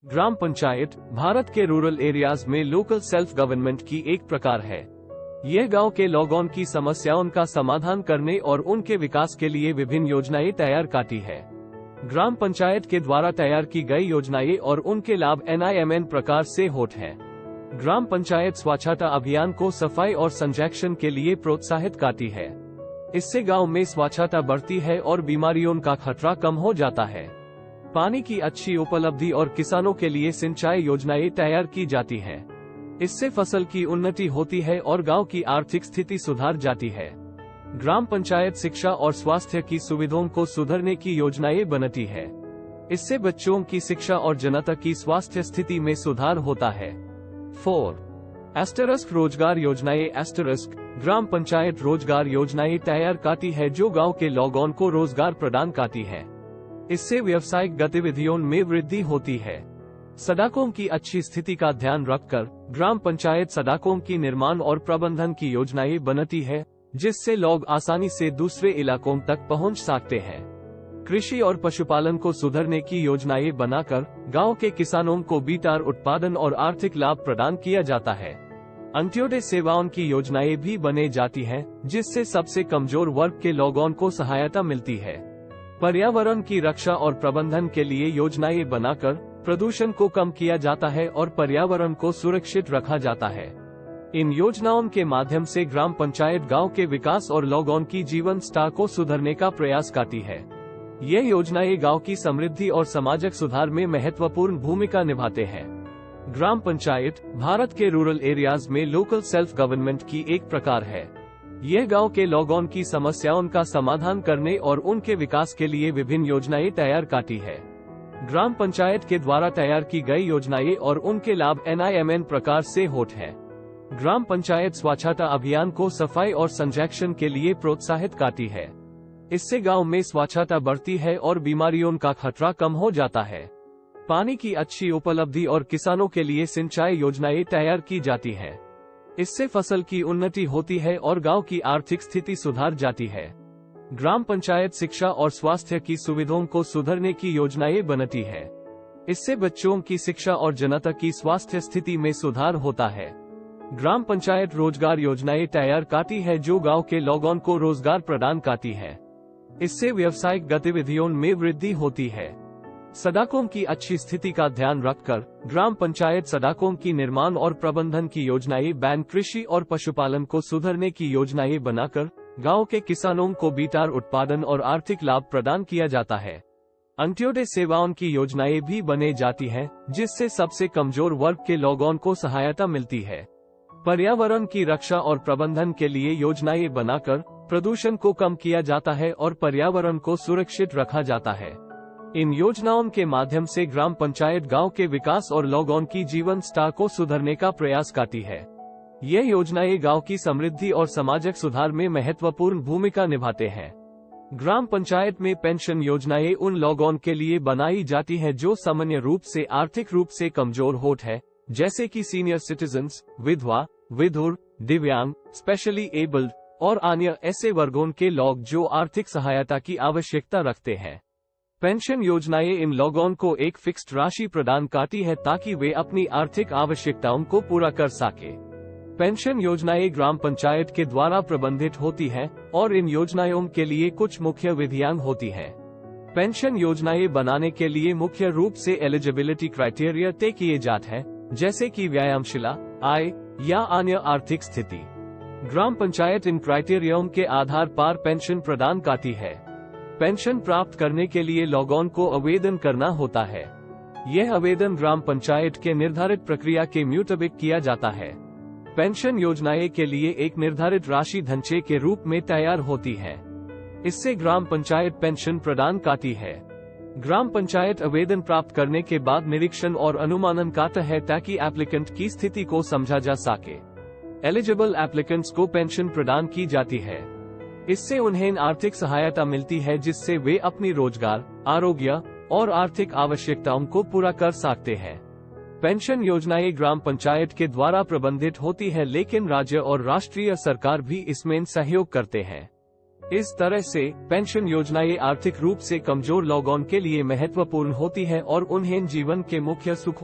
ग्राम पंचायत भारत के rural areas में local self government की एक प्रकार है। यह गांव के लोगों की समस्याओं का समाधान करने और उनके विकास के लिए विभिन्न योजनाएं तैयार करती है। ग्राम पंचायत के द्वारा तैयार की गई योजनाएं और उनके लाभ NIMN प्रकार से होते हैं। ग्राम पंचायत स्वच्छता अभियान को सफाई और संरक्षण के लिए प्रोत्साहित करती है। इससे गांव में स्वच्छता बढ़ती है और बीमारियों का खतरा कम हो जाता है। पानी की अच्छी उपलब्धि और किसानों के लिए सिंचाई योजनाएं तैयार की जाती है। इससे फसल की उन्नति होती है और गांव की आर्थिक स्थिति सुधार जाती है। ग्राम पंचायत शिक्षा और स्वास्थ्य की सुविधाओं को सुधारने की योजनाएं बनाती है। इससे बच्चों की शिक्षा और जनता की स्वास्थ्य स्थिति में सुधार होता है। 4. रोजगार योजनाएं ग्राम पंचायत रोजगार योजनाएं तैयार करती है जो गांव के लोगों को रोजगार प्रदान करती है। इससे व्यावसायिक गतिविधियों में वृद्धि होती है। सड़कों की अच्छी स्थिति का ध्यान रखकर ग्राम पंचायत सड़कों की निर्माण और प्रबंधन की योजनाएं बनाती है, जिससे लोग आसानी से दूसरे इलाकों तक पहुंच सकते हैं। कृषि और पशुपालन को सुधारने की योजनाएं बनाकर गांव के किसानों को बेहतर उत्पादन और आर्थिक लाभ प्रदान किया जाता है। अंत्योदय सेवाओं की योजनाएं भी बने जाती हैं, जिससे सबसे कमजोर वर्ग के लोगों को सहायता मिलती है। पर्यावरण की रक्षा और प्रबंधन के लिए योजनाएं बनाकर प्रदूषण को कम किया जाता है और पर्यावरण को सुरक्षित रखा जाता है। इन योजनाओं के माध्यम से ग्राम पंचायत गांव के विकास और लोगों की जीवन स्तर को सुधारने का प्रयास करती है। ये योजनाएं गांव की समृद्धि और सामाजिक सुधार में महत्वपूर्ण भूमिका निभाते हैं। ग्राम पंचायत भारत के रूरल एरियाज में लोकल सेल्फ गवर्नमेंट की एक प्रकार है। यह गांव के लोगों की समस्याओं का समाधान करने और उनके विकास के लिए विभिन्न योजनाएं तैयार करती है। ग्राम पंचायत के द्वारा तैयार की गई योजनाएं और उनके लाभ NIMN प्रकार से होते हैं। ग्राम पंचायत स्वच्छता अभियान को सफाई और संरक्षण के लिए प्रोत्साहित करती है। इससे गांव में स्वच्छता बढ़ती है और बीमारियों का खतरा कम हो जाता है। पानी की अच्छी उपलब्धि और किसानों के लिए सिंचाई योजनाएं तैयार की जाती है। इससे फसल की उन्नति होती है और गांव की आर्थिक स्थिति सुधार जाती है। ग्राम पंचायत शिक्षा और स्वास्थ्य की सुविधाओं को सुधारने की योजनाएं बनाती है। इससे बच्चों की शिक्षा और जनता की स्वास्थ्य स्थिति में सुधार होता है। ग्राम पंचायत रोजगार योजनाएं तैयार करती है जो गांव के लोगों को रोजगार प्रदान करती है। इससे व्यावसायिक गतिविधियों में वृद्धि होती है। सड़कों की अच्छी स्थिति का ध्यान रखकर ग्राम पंचायत सड़कों की निर्माण और प्रबंधन की योजनाएं बैन कृषि और पशुपालन को सुधारने की योजनाएं बनाकर गांव के किसानों को बेहतर उत्पादन और आर्थिक लाभ प्रदान किया जाता है। अंत्योदय सेवाओं की योजनाएं भी बने जाती हैं, जिससे सबसे कमजोर वर्ग के लोगों को सहायता मिलती है। पर्यावरण की रक्षा और प्रबंधन के लिए योजनाएं बनाकर प्रदूषण को कम किया जाता है और पर्यावरण को सुरक्षित रखा जाता है। इन योजनाओं के माध्यम से ग्राम पंचायत गांव के विकास और लोगों की जीवन स्तर को सुधारने का प्रयास करती है। ये योजनाएं गांव की समृद्धि और सामाजिक सुधार में महत्वपूर्ण भूमिका निभाते हैं। ग्राम पंचायत में पेंशन योजनाएं उन लोगों के लिए बनाई जाती है जो सामान्य रूप से आर्थिक रूप से कमजोर होते हैं, जैसे कि सीनियर सिटीजन्स, विधवा, विधुर, दिव्यांग, स्पेशली एबल्ड और अन्य ऐसे वर्गों के लोग जो आर्थिक सहायता की आवश्यकता रखते हैं। पेंशन योजनाएं इन लोगों को एक फिक्स्ड राशि प्रदान करती है ताकि वे अपनी आर्थिक आवश्यकताओं को पूरा कर सके। पेंशन योजनाएं ग्राम पंचायत के द्वारा प्रबंधित होती है और इन योजनाओं के लिए कुछ मुख्य विधियां होती हैं। पेंशन योजनाएं बनाने के लिए मुख्य रूप से एलिजिबिलिटी क्राइटेरिया तय किए जाते हैं, जैसे कि व्यायामशीला, आय या अन्य आर्थिक स्थिति। ग्राम पंचायत इन क्राइटेरियाओं के आधार पर पेंशन प्रदान करती है। पेंशन प्राप्त करने के लिए लोगों को आवेदन करना होता है। यह आवेदन ग्राम पंचायत के निर्धारित प्रक्रिया के मुताबिक किया जाता है। पेंशन योजनाएं के लिए एक निर्धारित राशि ढांचे के रूप में तैयार होती है। इससे ग्राम पंचायत पेंशन प्रदान करती है। ग्राम पंचायत आवेदन प्राप्त करने के बाद निरीक्षण और अनुमानन करता है ताकि एप्लीकेंट की स्थिति को समझा जा सके। एलिजिबल एप्लीकेंट्स को पेंशन प्रदान की जाती है। इससे उन्हें आर्थिक सहायता मिलती है जिससे वे अपनी रोजगार, आरोग्य और आर्थिक आवश्यकताओं को पूरा कर सकते हैं। पेंशन योजनाएं ग्राम पंचायत के द्वारा प्रबंधित होती है, लेकिन राज्य और राष्ट्रीय सरकार भी इसमें सहयोग करते हैं। इस तरह से पेंशन योजनाएं आर्थिक रूप से कमजोर लोगों के लिए महत्वपूर्ण होती है और उन्हें जीवन के मुख्य सुख